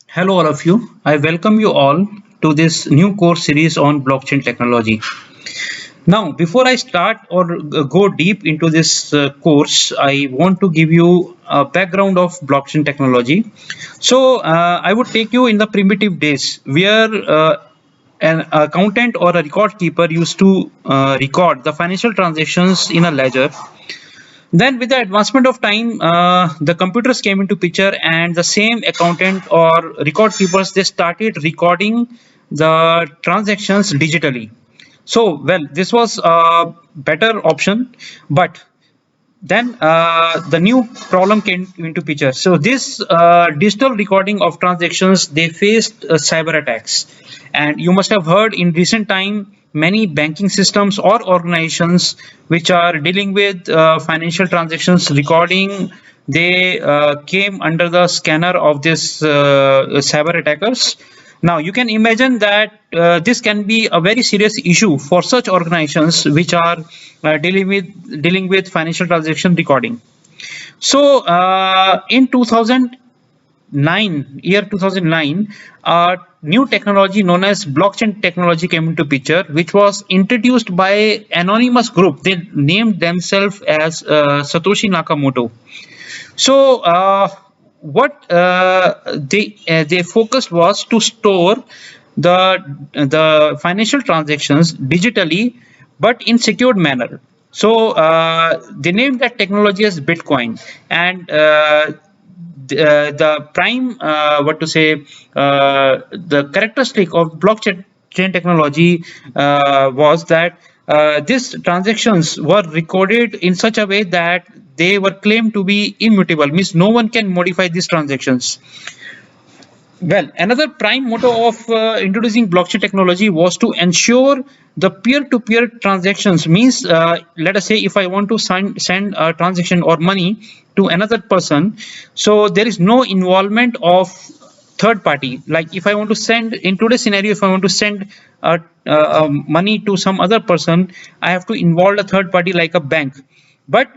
Hello, all of you. I welcome you all to this new course series on blockchain technology. Now, before I start or go deep into this course, I want to give you a background of blockchain technology. I would take you in the primitive days where an accountant or a record keeper used to record the financial transactions in a ledger. Then, with the advancement of time, the computers came into picture, and the same accountant or record keepers they started recording the transactions digitally. This was a better option, but then the new problem came into picture. So this digital recording of transactions they faced cyber attacks, and you must have heard in recent time many banking systems or organizations which are dealing with financial transactions recording they came under the scanner of this cyber attackers. Now you can imagine that this can be a very serious issue for such organizations which are dealing with financial transaction recording. In 2009, year 2009, a new technology known as blockchain technology came into picture, which was introduced by anonymous group. They named themselves as Satoshi Nakamoto. So what they focused was to store the financial transactions digitally, but in secured manner. So they named that technology as Bitcoin, and the prime what to say the characteristic of blockchain technology was that these transactions were recorded in such a way that they were claimed to be immutable, means no one can modify these transactions. Well, another prime motto of introducing blockchain technology was to ensure the peer-to-peer transactions. Means, let us say, if I want to send a transaction or money to another person, so there is no involvement of third party. Like if I want to send in today's scenario, if I want to send money to some other person, I have to involve a third party like a bank. But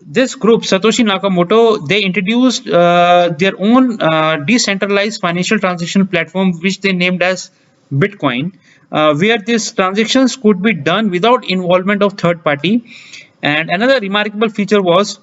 this group, Satoshi Nakamoto, they introduced their own decentralized financial transaction platform, which they named as Bitcoin, where these transactions could be done without involvement of third party. And another remarkable feature was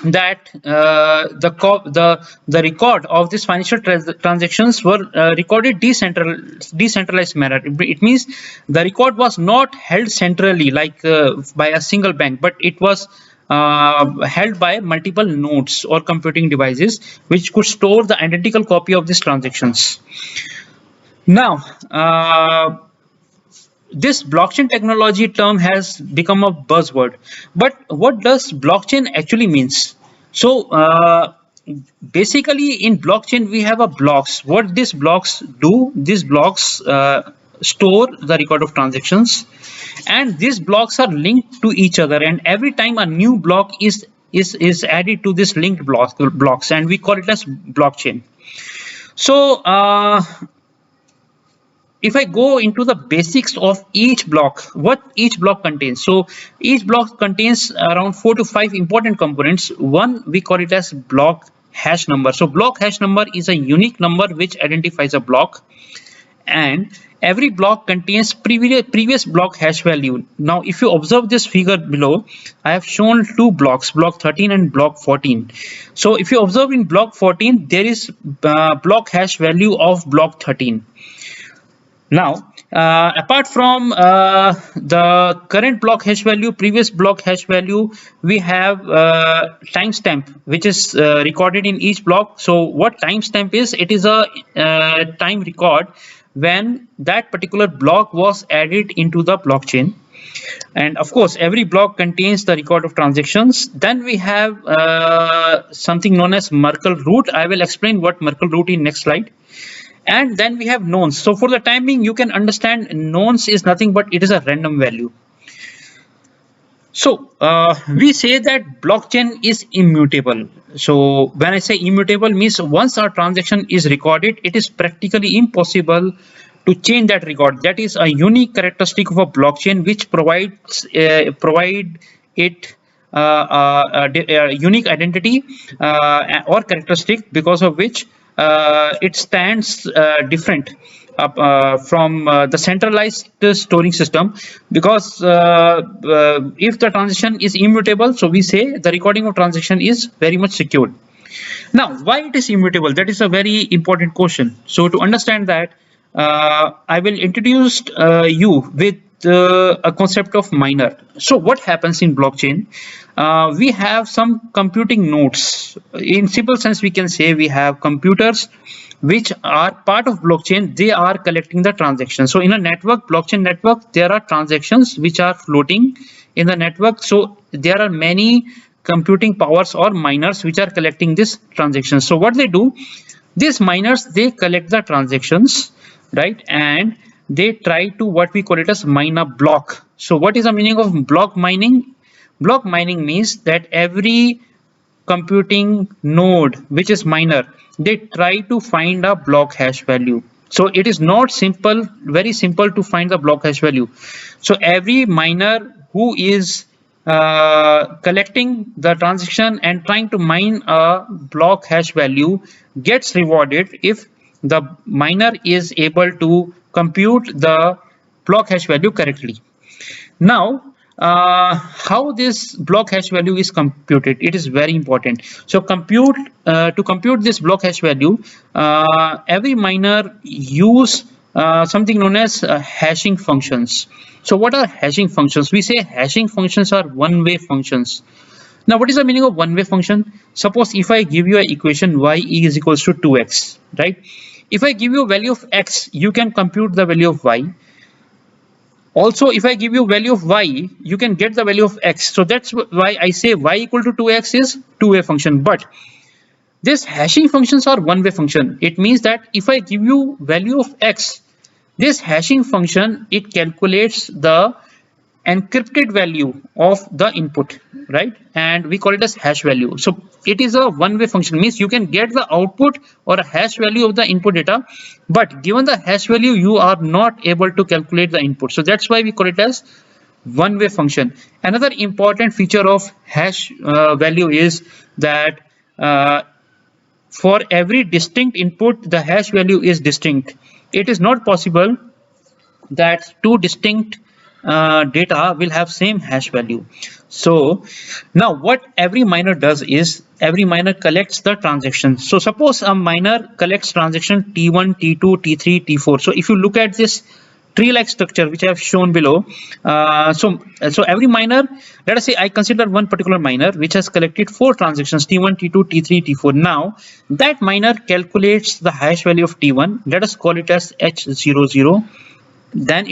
that the record of these financial transactions were recorded decentralized manner. It means the record was not held centrally like by a single bank, but it was held by multiple nodes or computing devices which could store the identical copy of these transactions. Now, this blockchain technology term has become a buzzword, but what does blockchain actually means? So basically in blockchain we have a blocks. What these blocks do, these blocks store the record of transactions, and these blocks are linked to each other, and every time a new block is added to this linked blocks, and we call it as blockchain. So if I go into the basics of each block, what each block contains. So each block contains around 4 to 5 important components. One, we call it as block hash number. So block hash number is a unique number which identifies a block, and every block contains previous block hash value. Now if you observe this figure below, I have shown two blocks, block 13 and block 14. So if you observe in block 14, there is block hash value of block 13. Now, apart from the current block hash value, previous block hash value, we have timestamp, which is recorded in each block. So what timestamp is? It is a time record when that particular block was added into the blockchain. And of course, every block contains the record of transactions. Then we have something known as Merkle root. I will explain what Merkle root in next slide. And then we have nonce. So for the time being, you can understand nonce is nothing but it is a random value. So we say that blockchain is immutable. So when I say immutable, means once a transaction is recorded, it is practically impossible to change that record. That is a unique characteristic of a blockchain which provide it a unique identity or characteristic, because of which it stands different from the centralized storing system, because if the transaction is immutable, so we say the recording of transaction is very much secured. Now, why it is immutable? That is a very important question. So to understand that, I will introduce you with a concept of miner. So what happens in blockchain? We have some computing nodes. In simple sense, we can say we have computers which are part of blockchain. They are collecting the transactions. So in a network, blockchain network, there are transactions which are floating in the network. So there are many computing powers or miners which are collecting these transactions. So what they do, these miners, they collect the transactions, right, and they try to what we call it as mine a block. So what is the meaning of block mining? Block mining means that every computing node which is miner, they try to find a block hash value. So it is not simple, very simple to find the block hash value. So every miner who is collecting the transaction and trying to mine a block hash value gets rewarded if the miner is able to compute the block hash value correctly. Now, how this block hash value is computed? It is very important. So to compute this block hash value, every miner use something known as hashing functions. So what are hashing functions? We say hashing functions are one-way functions. Now, what is the meaning of one-way function? Suppose if I give you an equation y is equals to 2x, right? If I give you a value of x, you can compute the value of y. Also, if I give you value of y, you can get the value of x. So that's why I say y equal to 2x is two-way function. But these hashing functions are one-way function. It means that if I give you value of x, this hashing function, it calculates the encrypted value of the input, right? And we call it as hash value. So it is a one-way function, means you can get the output or a hash value of the input data, but given the hash value, you are not able to calculate the input. So that's why we call it as one-way function. Another important feature of hash value is that for every distinct input, the hash value is distinct. It is not possible that two distinct data will have same hash value. So now what every miner does is every miner collects the transactions. So suppose a miner collects transaction T1, T2, T3, T4. So if you look at this tree-like structure which I have shown below, so every miner, let us say I consider one particular miner which has collected 4 transactions T1, T2, T3, T4. Now that miner calculates the hash value of T1. Let us call it as H00. Then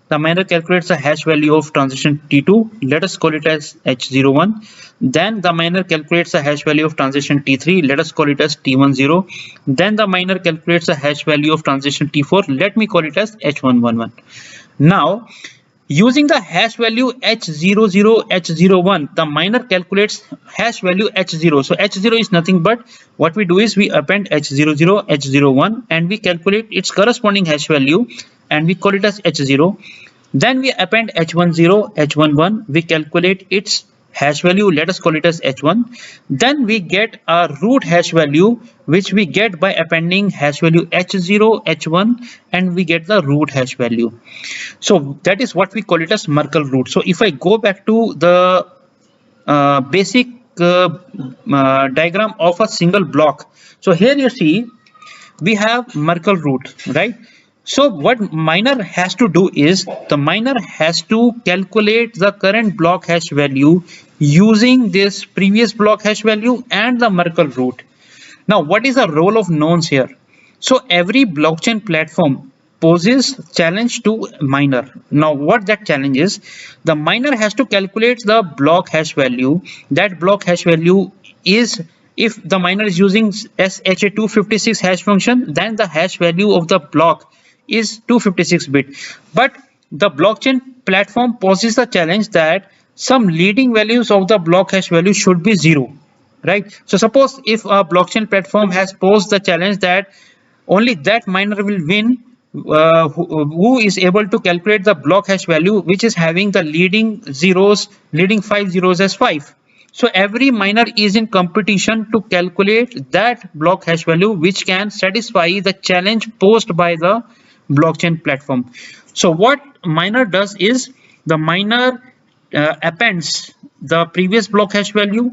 the miner calculates the hash value of transaction T2. Let us call it as H01. Then the miner calculates the hash value of transaction T3. Let us call it as T10. Then the miner calculates the hash value of transaction T4. Let me call it as H111. Now, using the hash value H00, H01, the miner calculates hash value H0. So H0 is nothing but what we do is we append H00, H01 and we calculate its corresponding hash value and we call it as H0. Then we append H10, H11, we calculate its hash value, let us call it as H1. Then we get a root hash value which we get by appending hash value H0, H1 and we get the root hash value. So that is what we call it as Merkle root. So if I go back to the basic diagram of a single block, so here you see we have Merkle root, right? So what miner has to do is the miner has to calculate the current block hash value using this previous block hash value and the Merkle root. Now what is the role of nonce here? So every blockchain platform poses challenge to miner. Now what that challenge is, the miner has to calculate the block hash value. That block hash value is, if the miner is using SHA-256 hash function, then the hash value of the block is 256 bit. But the blockchain platform poses the challenge that some leading values of the block hash value should be 0, right? So suppose if a blockchain platform has posed the challenge that only that miner will win who is able to calculate the block hash value which is having the leading 5 zeros as 5. So every miner is in competition to calculate that block hash value which can satisfy the challenge posed by the blockchain platform. So what miner does is the miner appends the previous block hash value,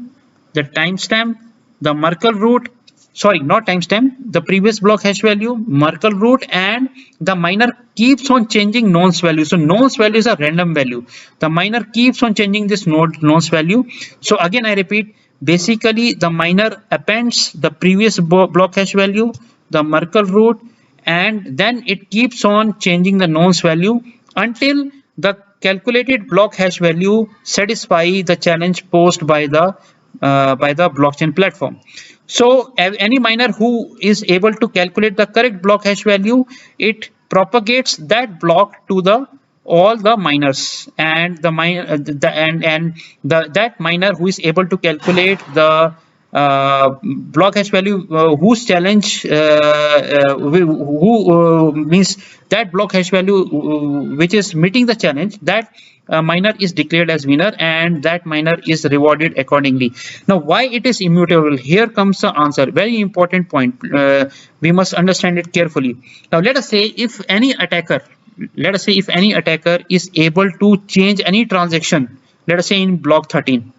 the timestamp, the Merkle root, sorry, not timestamp, the previous block hash value, Merkle root, and the miner keeps on changing nonce value. So nonce value is a random value. The miner keeps on changing this nonce value. So again, I repeat, basically the miner appends the previous block hash value, the Merkle root, and then it keeps on changing the nonce value until the calculated block hash value satisfy the challenge posed by the blockchain platform. So any miner who is able to calculate the correct block hash value, it propagates that block to the all the miners, and the that miner who is able to calculate the block hash value whose challenge who means that block hash value which is meeting the challenge, that miner is declared as winner, and that miner is rewarded accordingly. Now why it is immutable? Here comes the answer, very important point. We must understand it carefully. Now let us say if any attacker, is able to change any transaction, let us say in block 13,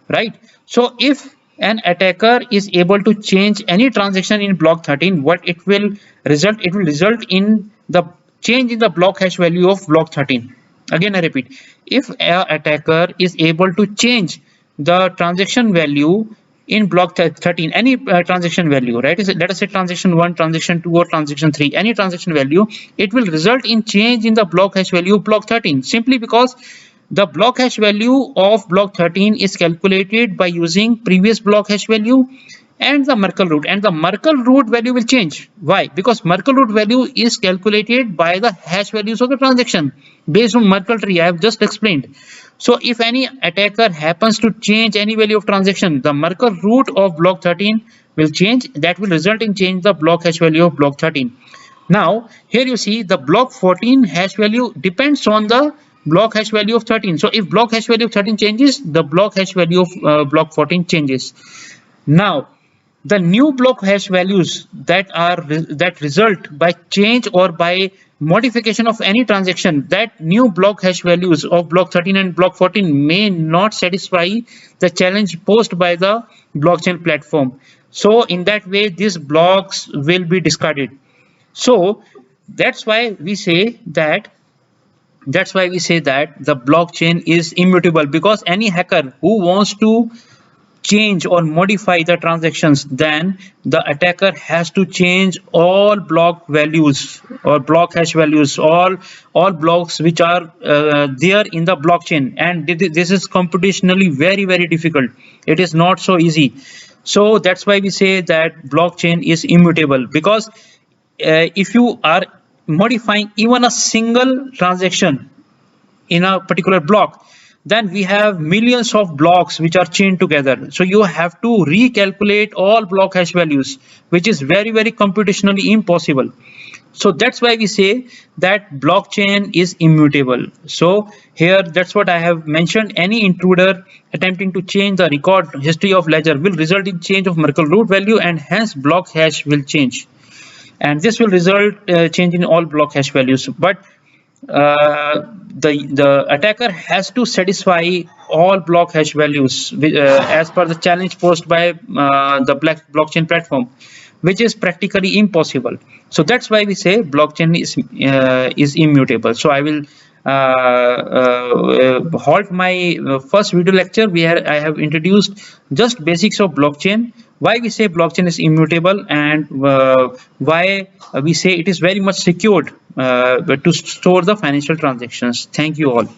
right? So if an attacker is able to change any transaction in block 13, what it will result? It will result in the change in the block hash value of block 13. Again, I repeat, if an attacker is able to change the transaction value in block 13, any transaction value, right? Let us say transaction 1, transaction 2, or transaction 3, any transaction value, it will result in change in the block hash value of block 13, simply because the block hash value of block 13 is calculated by using previous block hash value and the Merkle root, and the Merkle root value will change. Why? Because Merkle root value is calculated by the hash values of the transaction based on Merkle tree I have just explained. So if any attacker happens to change any value of transaction, the Merkle root of block 13 will change. That will result in change the block hash value of block 13. Now here you see the block 14 hash value depends on the block hash value of 13. So if block hash value of 13 changes, the block hash value of block 14 changes. Now the new block hash values that result by change or by modification of any transaction, that new block hash values of block 13 and block 14 may not satisfy the challenge posed by the blockchain platform. So in that way these blocks will be discarded. So that's why we say that the blockchain is immutable, because any hacker who wants to change or modify the transactions, then the attacker has to change all block values or block hash values, all blocks which are there in the blockchain, and this is computationally very difficult. It is not so easy. So that's why we say that blockchain is immutable, because if you are modifying even a single transaction in a particular block, then we have millions of blocks which are chained together. So you have to recalculate all block hash values, which is very computationally impossible. So that's why we say that blockchain is immutable. So here, that's what I have mentioned. Any intruder attempting to change the record history of ledger will result in change of Merkle root value, and hence block hash will change, and this will result change in all block hash values. But the attacker has to satisfy all block hash values as per the challenge posed by the blockchain platform, which is practically impossible. So that's why we say blockchain is immutable. So I will halt my first video lecture where I have introduced just basics of blockchain, why we say blockchain is immutable, and why we say it is very much secured to store the financial transactions. Thank you all.